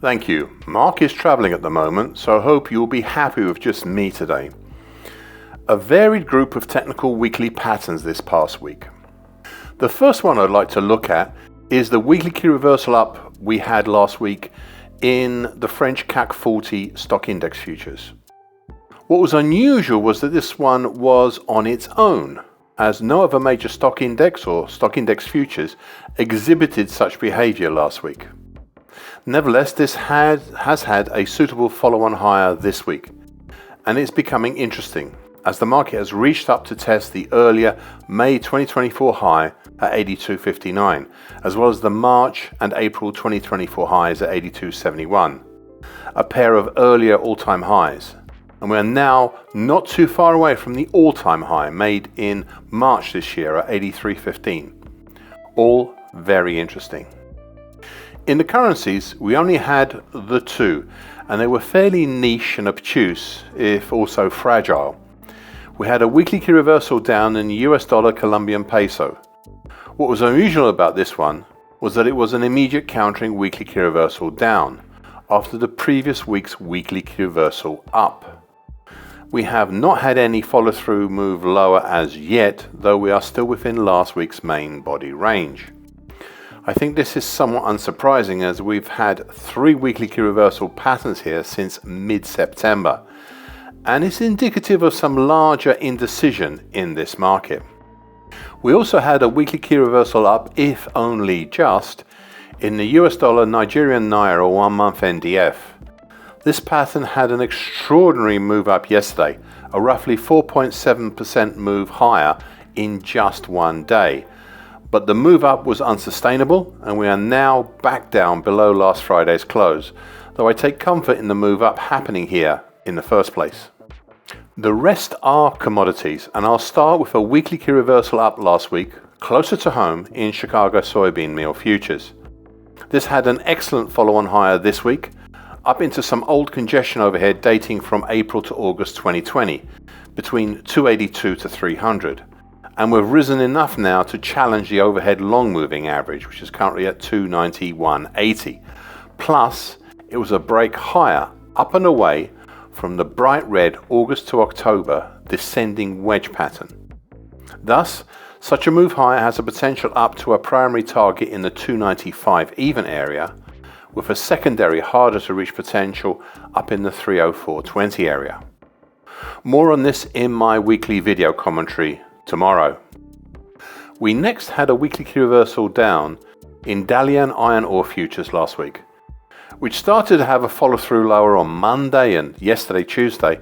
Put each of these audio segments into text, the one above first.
Thank you. Mark is traveling at the moment, so I hope you'll be happy with just me today. A varied group of technical weekly patterns this past week. The first one I'd like to look at is the weekly key reversal up we had last week in the French CAC40 stock index futures. What was unusual was that this one was on its own, as no other major stock index or stock index futures exhibited such behavior last week. Nevertheless, this has had a suitable follow-on higher this week, and it's becoming interesting as the market has reached up to test the earlier May 2024 high at 82.59, as well as the March and April 2024 highs at 82.71, a pair of earlier all-time highs. And we are now not too far away from the all-time high made in March this year at 83.15. All very interesting. In the currencies, we only had the two, and they were fairly niche and obtuse, if also fragile. We had a weekly key reversal down in US dollar Colombian peso. What was unusual about this one was that it was an immediate countering weekly key reversal down after the previous week's weekly key reversal up. We have not had any follow-through move lower as yet, though we are still within last week's main body range. I think this is somewhat unsurprising as we've had 3 weekly key reversal patterns here since mid-September, and it's indicative of some larger indecision in this market. We also had a weekly key reversal up, if only just, in the US dollar Nigerian Naira 1-month NDF. This pattern had an extraordinary move up yesterday, a roughly 4.7% move higher in just one day. But the move up was unsustainable and we are now back down below last Friday's close, though I take comfort in the move up happening here in the first place. The rest are commodities, and I'll start with a weekly key reversal up last week, closer to home in Chicago Soybean Meal Futures. This had an excellent follow-on higher this week, up into some old congestion overhead dating from April to August 2020, between 282 to 300. And we've risen enough now to challenge the overhead long moving average, which is currently at 291.80. Plus, it was a break higher, up and away from the bright red August to October descending wedge pattern. Thus, such a move higher has a potential up to a primary target in the 295 even area, with a secondary harder to reach potential up in the 304.20 area. More on this in my weekly video commentary tomorrow. We next had a weekly key reversal down in Dalian Iron Ore Futures last week, which started to have a follow through lower on Monday and yesterday Tuesday,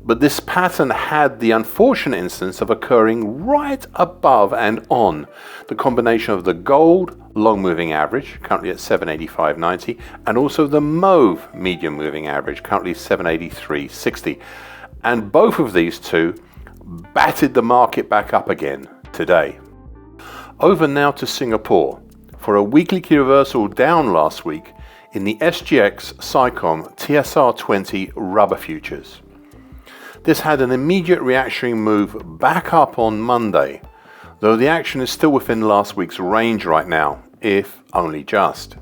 but this pattern had the unfortunate instance of occurring right above and on the combination of the gold long moving average, currently at 785.90, and also the mauve medium moving average, currently 783.60. And both of these two batted the market back up again today. Over now to Singapore for a weekly key reversal down last week in the SGX SICOM TSR20 rubber futures. This had an immediate reactionary move back up on Monday, though the action is still within last week's range right now, if only just.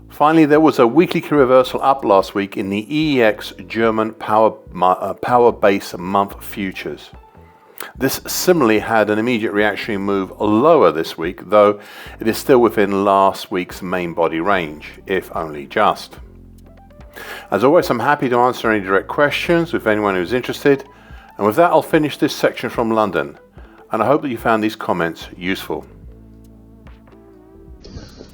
Finally, there was a weekly key reversal up last week in the EEX German power base month futures. This similarly had an immediate reactionary move lower this week, though it is still within last week's main body range, if only just. As always, I'm happy to answer any direct questions with anyone who's interested, and with that I'll finish this section from London, and I hope that you found these comments useful.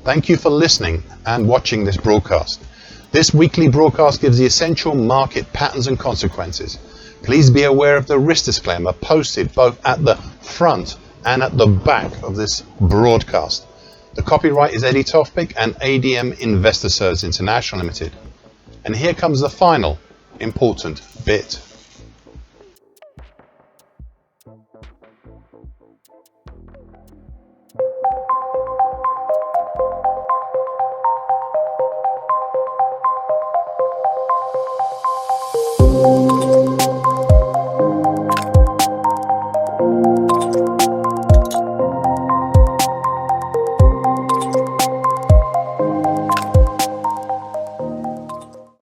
Thank you for listening and watching this broadcast. This weekly broadcast gives the essential market patterns and consequences. Please be aware of the risk disclaimer posted both at the front and at the back of this broadcast. The copyright is Eddie Tofpik and ADM Investor Services International Limited. And here comes the final important bit.